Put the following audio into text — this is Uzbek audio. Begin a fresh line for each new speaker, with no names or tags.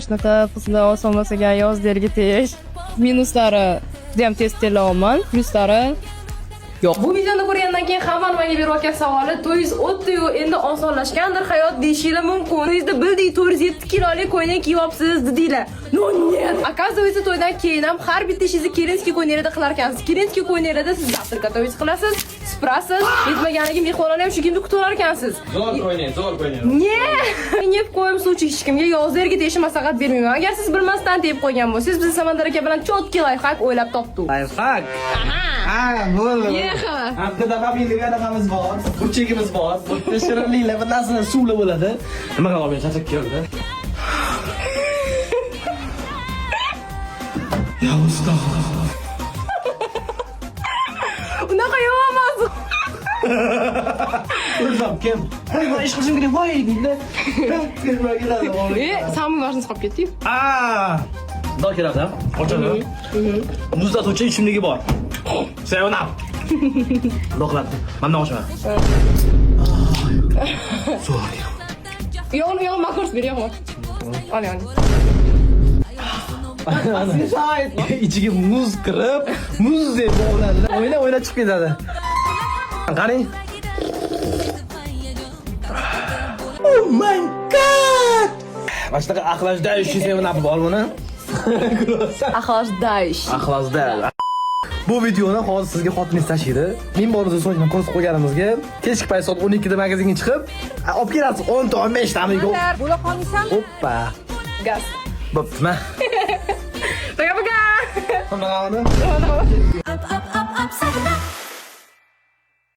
Shunaqa qizlar oson bo'lsa yozlarga tegish. Minuslari ham tez telaman, pluslari yo'q. Bu videoni ko'rgandan keyin hamma nimaga berayotgan savoli, to'yingiz o'tdi-yu, endi osonlashgandir hayot deyishinglar mumkin. To'yingizda bildik 407 kilolik ko'ylak kiyyapsiz dedinglar. No, нет. Оказывается, to'ydan keyin ham har bitta ishingizni kelinskiy ko'ynagida qilar ekansiz. Kelinskiy ko'ynagida siz завтра готовить qilasiz, siprasiz, yetmaganiga mehmonlarni ham shu kunni kutalar ekansiz.
Zo'r ko'yning.
Ne? Menga hech ko'yim suvchi hech kimga yozlarga tegishni maslahat bermayman. Agar siz bilmasdan deb qo'ygan bo'lsangiz, biz Samandar aka bilan cho'tki lifehack o'ylab topdik.
Lifehack. Bo'ldi.
Yeha.
Haftada familiyaga anaqamiz bor, burchagimiz bor. Bu shirinliklar bir narsa suvli bo'ladi. Nima qilib olmayman, charchab keldi. Ya ustoz.
Unaqa yo'qmas.
O'zim kim? Voy, ish qilishim kerak, voy deydi.
Samim vajni qolib ketdi.
Bundoq keladi, ochadi. Muzlatuvchi ichimligi bor. Sevonam. Bundoq qiladi. Mana ochaman. Zo'r.
Yo'q, makros ber, yo'q. Oling.
İçiga muz kirib, muz deb bo'ladi. O'ynab chiqib ketadi. Qarang. Oh my god! Boshqa axlashda ishi sevinib bor buni. Axlashda. Bu videoni hozir sizga xotiningiz tashiydi. Men borida so'ngdan ko'rsatib qo'yganimizga kechki payt soat 12 da magazinga chiqib, olib kelasiz 10 ta 15 ta amigo.
Bo'la qolmaysan?
Hoppa.
Gaz.
Bo'ptimi?
Пока-пока.
Qanaqa qildi?
Up, up, up, up,